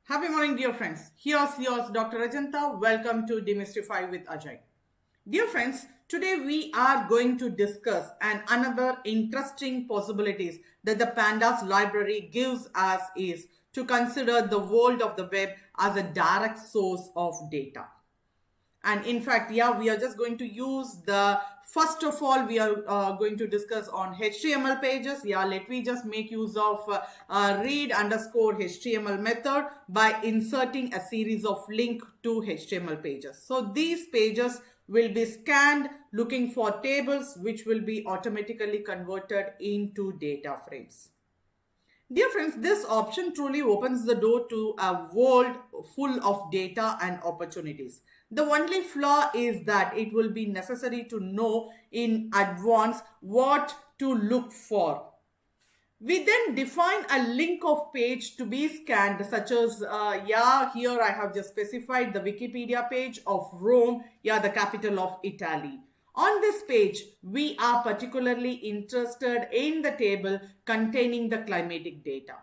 Happy morning, dear friends. Here's yours, Dr. Ajanta. Welcome to Demystify with Ajay. Dear friends, today we are going to discuss another interesting possibilities that the Pandas library gives us is to consider the world of the web as a direct source of data. And in fact, we are just going to use the first of all we are going to discuss on HTML pages. Let me just make use of read underscore HTML method by inserting a series of link to HTML pages. So these pages will be scanned looking for tables which will be automatically converted into data frames. Dear friends, this option truly opens the door to a world full of data and opportunities. The only flaw is that it will be necessary to know in advance what to look for. We then define a link of page to be scanned, such as, here I have just specified the Wikipedia page of Rome, the capital of Italy. On this page, we are particularly interested in the table containing the climatic data.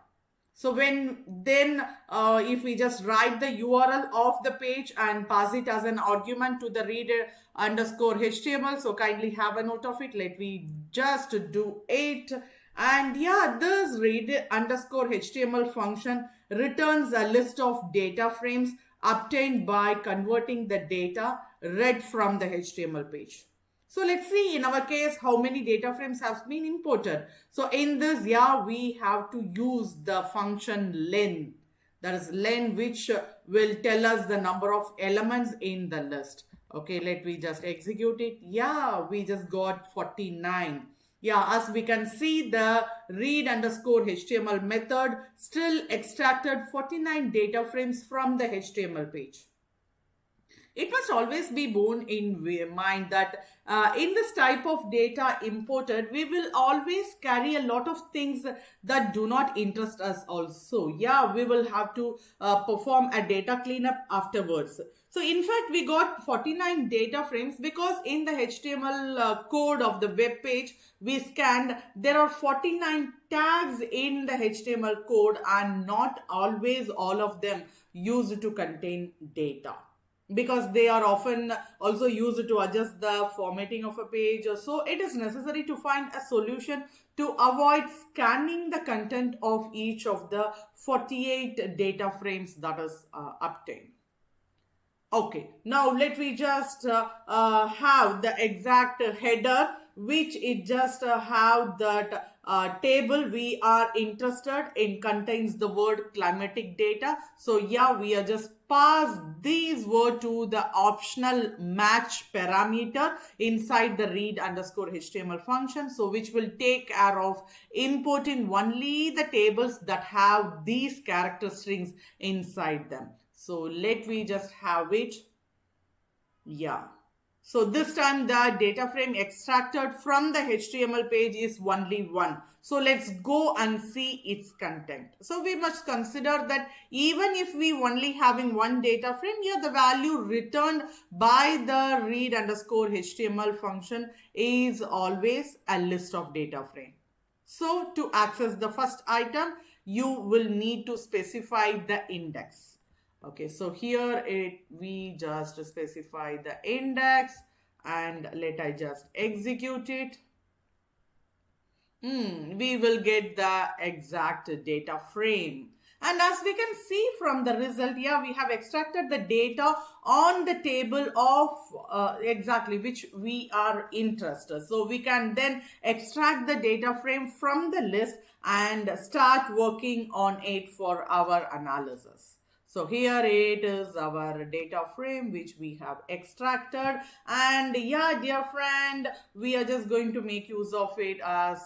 So if we just write the URL of the page and pass it as an argument to the reader underscore HTML, so kindly have a note of it. Let me just do it. And this read underscore HTML function returns a list of data frames obtained by converting the data read from the HTML page. So let's see in our case how many data frames have been imported. So in this, we have to use the function len. That is len, which will tell us the number of elements in the list. Okay, let me just execute it. We just got 49. As we can see, the read underscore HTML method still extracted 49 data frames from the HTML page. It must always be borne in mind that in this type of data imported, we will always carry a lot of things that do not interest us also. We will have to perform a data cleanup afterwards. So in fact, we got 49 data frames because in the HTML code of the web page we scanned, there are 49 tags in the HTML code and not always all of them used to contain data, because they are often also used to adjust the formatting of a page. So it is necessary to find a solution to avoid scanning the content of each of the 48 data frames that is obtained. Okay, now let me just have the exact header, which it just have that table we are interested in contains the word climatic data. So we are just pass these word to the optional match parameter inside the read underscore HTML function. So which will take care of importing only the tables that have these character strings inside them. So let me just have it. So this time the data frame extracted from the HTML page is only one. So let's go and see its content. So we must consider that even if we only having one data frame, the value returned by the read underscore HTML function is always a list of data frame. So to access the first item, you will need to specify the index. Okay, so here we just specify the index and I just execute it. We will get the exact data frame. And as we can see from the result, we have extracted the data on the table of exactly which we are interested. So we can then extract the data frame from the list and start working on it for our analysis. So here it is our data frame which we have extracted, and dear friend, we are just going to make use of it as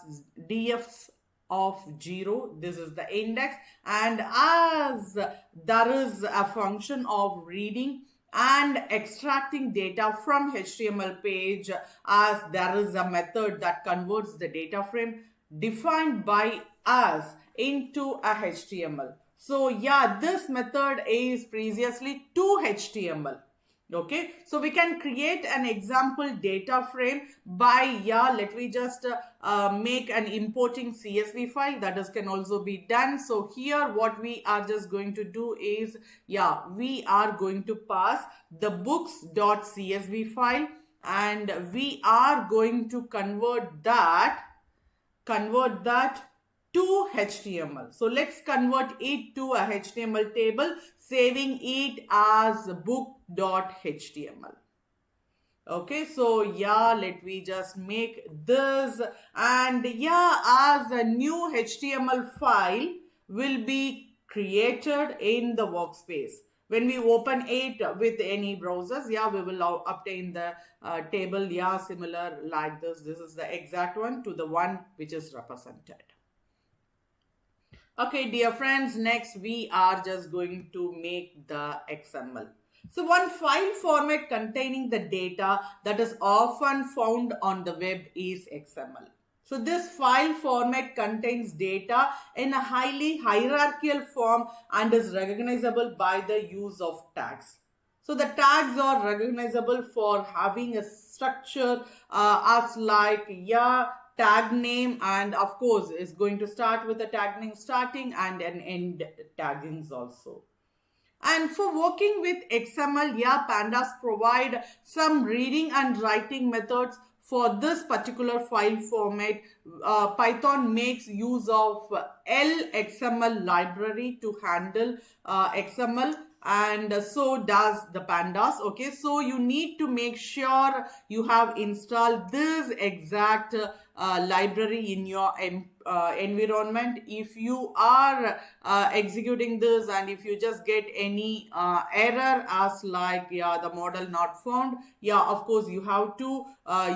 dfs of 0. This is the index, and as there is a function of reading and extracting data from HTML page, as there is a method that converts the data frame defined by us into a HTML. So this method is previously to HTML. Okay, so we can create an example data frame by, let me just make an importing CSV file. That is can also be done. So here what we are just going to do is, we are going to pass the books.csv file, and we are going to convert that to HTML. So let's convert it to a HTML table, saving it as book.html. Okay, so let me just make this, and as a new HTML file will be created in the workspace. When we open it with any browsers, we will obtain the table, similar like this. This is the exact one to the one which is represented. Okay, dear friends, next we are just going to make the XML. So one file format containing the data that is often found on the web is XML. So this file format contains data in a highly hierarchical form and is recognizable by the use of tags. So the tags are recognizable for having a structure as like tag name, and of course is going to start with a tag name starting and an end taggings also. And for working with XML, Pandas provide some reading and writing methods for this particular file format. Python makes use of LXML library to handle XML, and so does the Pandas. Okay, so you need to make sure you have installed this exact library in your environment. If you are executing this and if you just get any error as like the model not found, of course you have to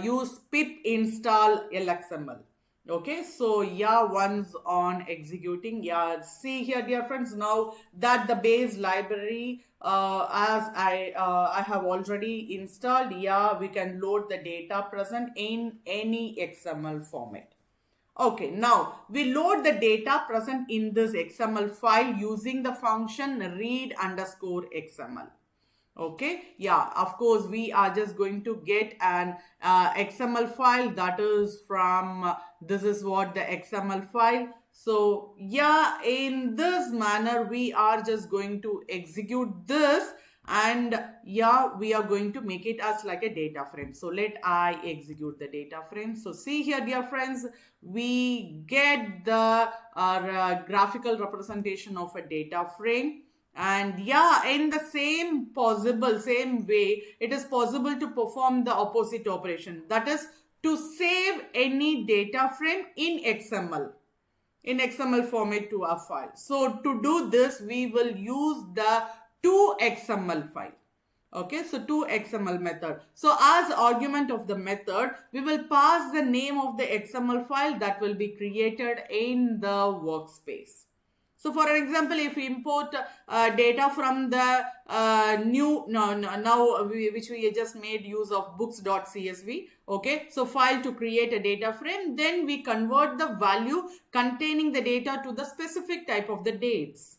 use pip install lxml. Okay, so once on executing, see here, dear friends, now that the base library as I have already installed, we can load the data present in any XML format. Okay, now we load the data present in this XML file using the function read underscore XML. Okay, of course we are just going to get an XML file that is from this is what the XML file. So in this manner we are just going to execute this, and we are going to make it as like a data frame. So let I execute the data frame. So see here, dear friends, we get the graphical representation of a data frame. And in the same way, it is possible to perform the opposite operation, that is to save any data frame in XML format to a file. So to do this, we will use the toXML file. Okay, so toXML method. So as argument of the method, we will pass the name of the XML file that will be created in the workspace. So for an example, if we import data from the which we just made use of books.csv, okay, so file to create a data frame, then we convert the value containing the data to the specific type of the dates.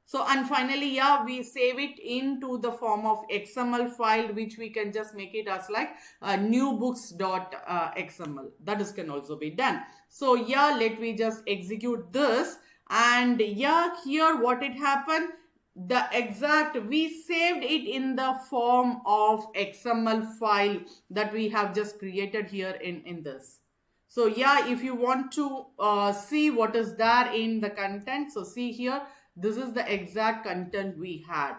So, and finally, we save it into the form of XML file, which we can just make it as like new books.xml. That is can also be done. So, let me just execute this. And here what it happened, we saved it in the form of XML file that we have just created here in this. So if you want to see what is there in the content, so see here, this is the exact content we had.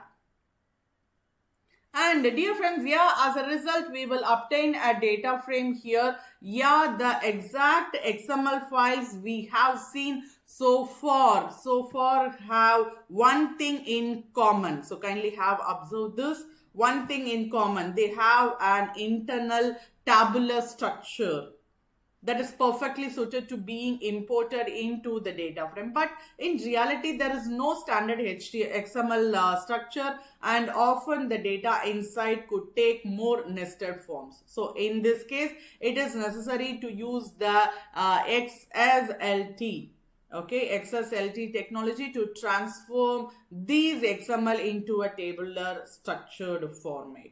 And dear friends, as a result, we will obtain a data frame here. The exact XML files we have seen so far have one thing in common. So kindly have observed this. One thing in common, they have an internal tabular structure that is perfectly suited to being imported into the data frame. But in reality, there is no standard XML structure, and often the data inside could take more nested forms. So in this case, it is necessary to use the XSLT. Okay, XSLT technology to transform these XML into a tabular structured format.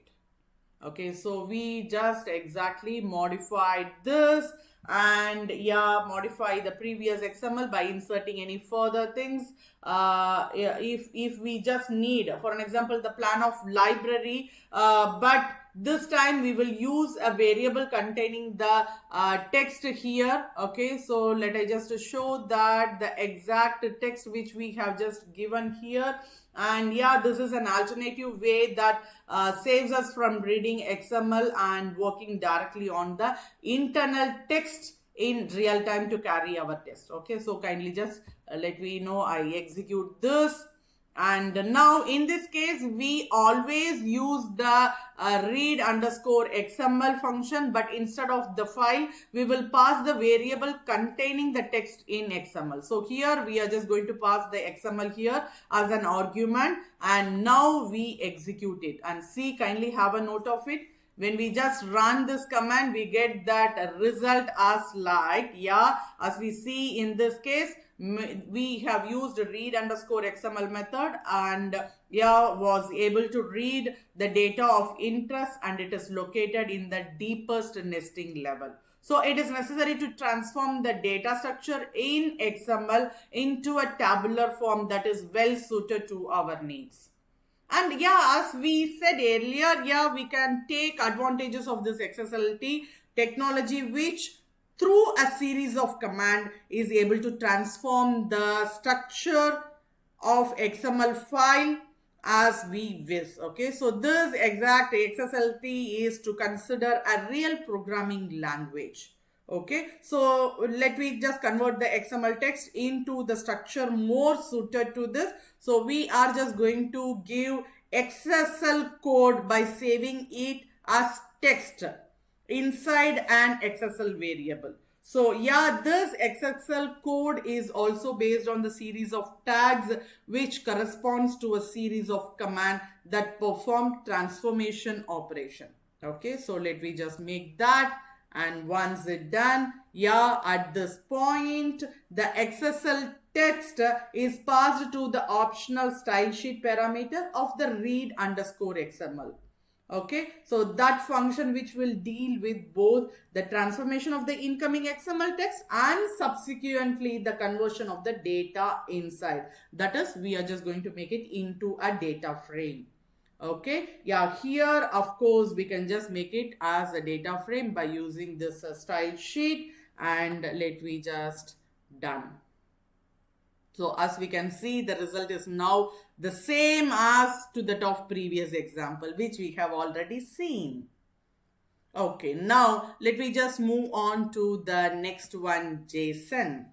Okay, so we just exactly modified this and yeah, modify the previous XML by inserting any further things. Yeah, if we just need, for an example, the plan of library, but this time we will use a variable containing the text here. Okay, so let I just show that the exact text which we have just given here. And yeah, this is an alternative way that saves us from reading XML and working directly on the internal text in real time to carry our test. Okay, so kindly just let me know. I execute this, and now in this case we always use the read underscore xml function, but instead of the file we will pass the variable containing the text in xml. So here we are just going to pass the xml here as an argument, and now we execute it and see, kindly have a note of it. When we just run this command, we get that result as like, yeah, as we see in this case, we have used read underscore xml method, and yeah, was able to read the data of interest, and it is located in the deepest nesting level. So it is necessary to transform the data structure in XML into a tabular form that is well suited to our needs. And yeah, as we said earlier, yeah, we can take advantages of this XSLT technology, which through a series of command is able to transform the structure of XML file as we wish. Okay, so this exact XSLT is to consider a real programming language. Okay, so let me just convert the XML text into the structure more suited to this. So we are just going to give XSL code by saving it as text inside an XSL variable. So yeah, this XSL code is also based on the series of tags which corresponds to a series of commands that perform transformation operation. Okay, so let me just make that, and once it done, yeah, at this point the XSL text is passed to the optional style sheet parameter of the read underscore XML. Okay, so that function which will deal with both the transformation of the incoming XML text and subsequently the conversion of the data inside. That is, we are just going to make it into a data frame. Okay, yeah, here of course we can just make it as a data frame by using this style sheet, and let me just done. So as we can see, the result is now the same as to that of previous example, which we have already seen. Okay, now let me just move on to the next one, JSON.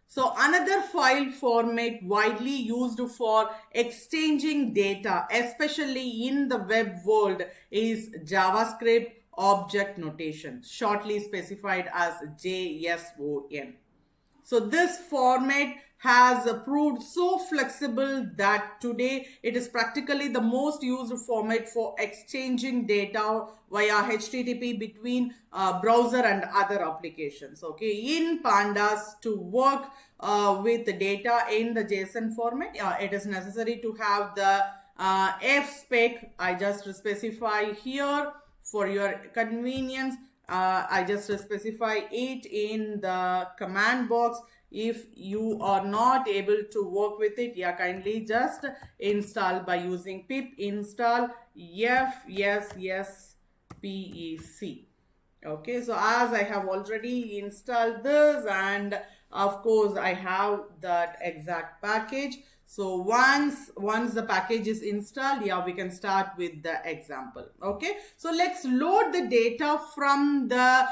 So another file format widely used for exchanging data, especially in the web world, is JavaScript object notation, shortly specified as JSON. So this format has proved so flexible that today it is practically the most used format for exchanging data via HTTP between browser and other applications. Okay, in Pandas to work with the data in the JSON format, it is necessary to have the f-spec. I just specify here for your convenience. I just specify it in the command box. If you are not able to work with it, yeah, kindly just install by using pip install fsspec. Okay, so as I have already installed this, and of course I have that exact package. So once the package is installed, yeah, we can start with the example. Okay, so let's load the data from the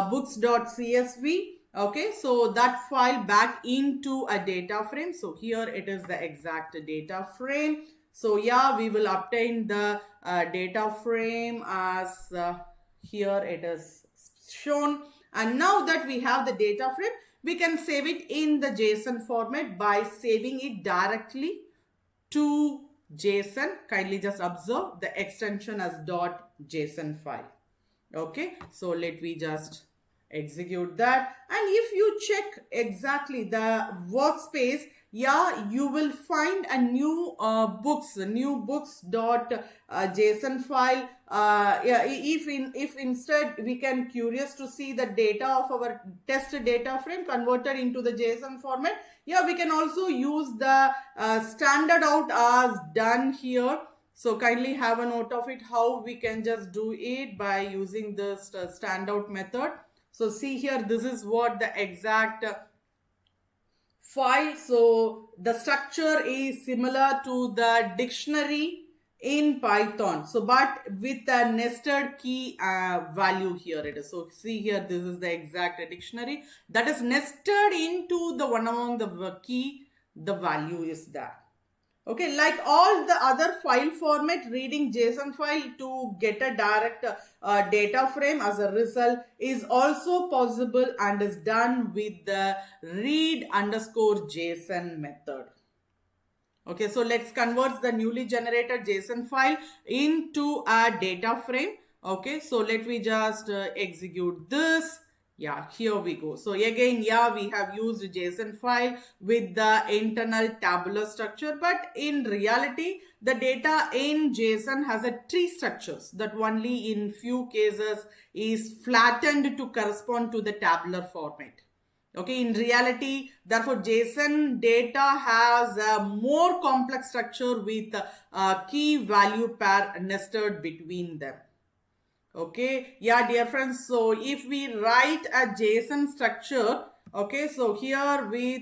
books.csv. Okay, so that file back into a data frame. So here it is the exact data frame. So yeah, we will obtain the data frame as here it is shown. And now that we have the data frame, we can save it in the JSON format by saving it directly to JSON. Kindly just observe the extension as .json file. Okay, so let me just execute that, and if you check exactly the workspace, yeah, you will find a new books JSON file. Yeah, if instead we can curious to see the data of our test data frame converted into the JSON format, yeah, we can also use the standard out as done here. So kindly have a note of it how we can just do it by using this standout method. So see here, this is what the exact file. So the structure is similar to the dictionary in Python. So but with a nested key value here it is. So see here, this is the exact dictionary that is nested into the one among the key. The value is there. Okay, like all the other file format, reading JSON file to get a direct data frame as a result is also possible and is done with the read underscore JSON method. Okay, so let's convert the newly generated JSON file into a data frame. Okay, so let me just execute this. Yeah, here we go. So again, yeah, we have used JSON file with the internal tabular structure, but in reality, the data in JSON has a tree structures that only in few cases is flattened to correspond to the tabular format. Okay, in reality, therefore, JSON data has a more complex structure with key value pair nested between them. Okay, yeah, dear friends. So if we write a JSON structure, okay, so here with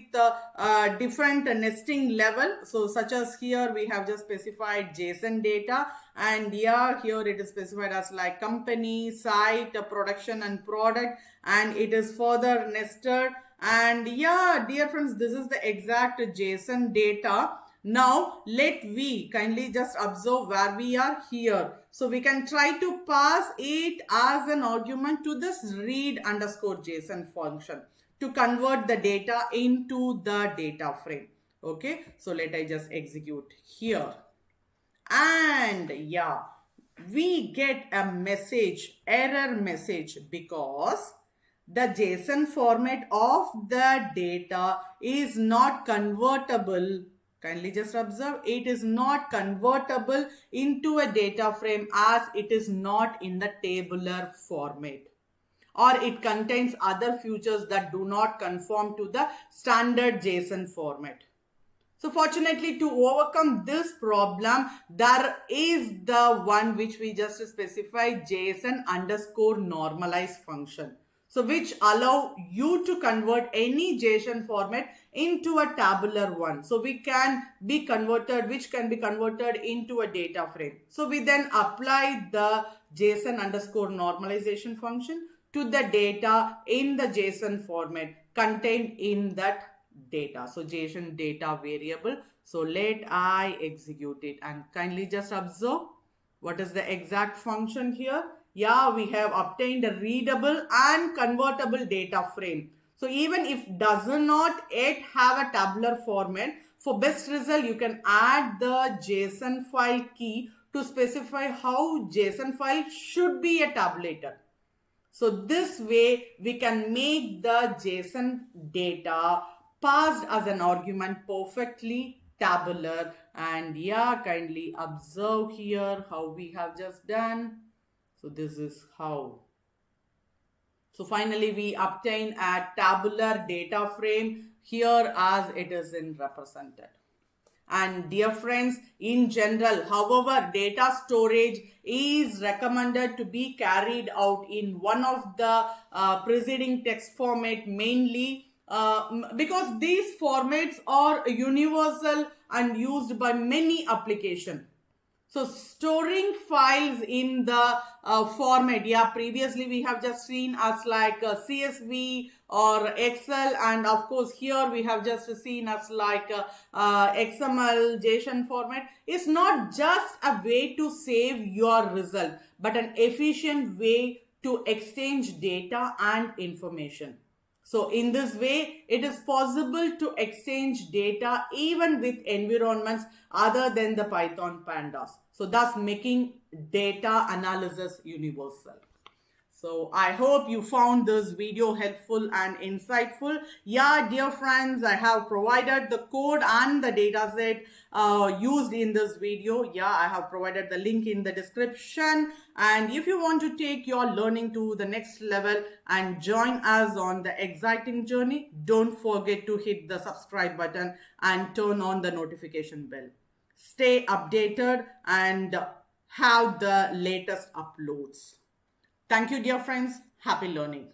different nesting level, so such as here we have just specified JSON data, and yeah, here it is specified as like company, site, production and product, and it is further nested. And yeah, dear friends, this is the exact JSON data. Now let we kindly just observe where we are here. So we can try to pass it as an argument to this read underscore JSON function to convert the data into the data frame. Okay, so let I just execute here. And yeah, we get a message, error message, because the JSON format of the data is not convertible. Kindly just observe, it is not convertible into a data frame as it is not in the tabular format, or it contains other features that do not conform to the standard JSON format. So fortunately, to overcome this problem, there is the one which we just specified, JSON underscore normalize function. So which allow you to convert any JSON format into a tabular one. So we can be converted, which can be converted into a data frame. So we then apply the JSON underscore normalization function to the data in the JSON format contained in that data. So JSON data variable. So let I execute it and kindly just observe what is the exact function here. Yeah, we have obtained a readable and convertible data frame. So even if does not yet have a tabular format, for best result you can add the JSON file key to specify how JSON file should be a tabulated. So this way we can make the JSON data passed as an argument perfectly tabular. And yeah, kindly observe here how we have just done. So this is how. So finally we obtain a tabular data frame here as it is in represented. And dear friends, in general, however, data storage is recommended to be carried out in one of the preceding text format, mainly because these formats are universal and used by many applications. So storing files in the format, yeah, previously we have just seen as like CSV or Excel, and of course here we have just seen as like XML, JSON format is not just a way to save your result, but an efficient way to exchange data and information. So in this way, it is possible to exchange data even with environments other than the Python Pandas. So thus making data analysis universal. So I hope you found this video helpful and insightful. Yeah, dear friends, I have provided the code and the dataset used in this video. Yeah, I have provided the link in the description. And if you want to take your learning to the next level and join us on the exciting journey, don't forget to hit the subscribe button and turn on the notification bell. Stay updated and have the latest uploads. Thank you, dear friends. Happy learning.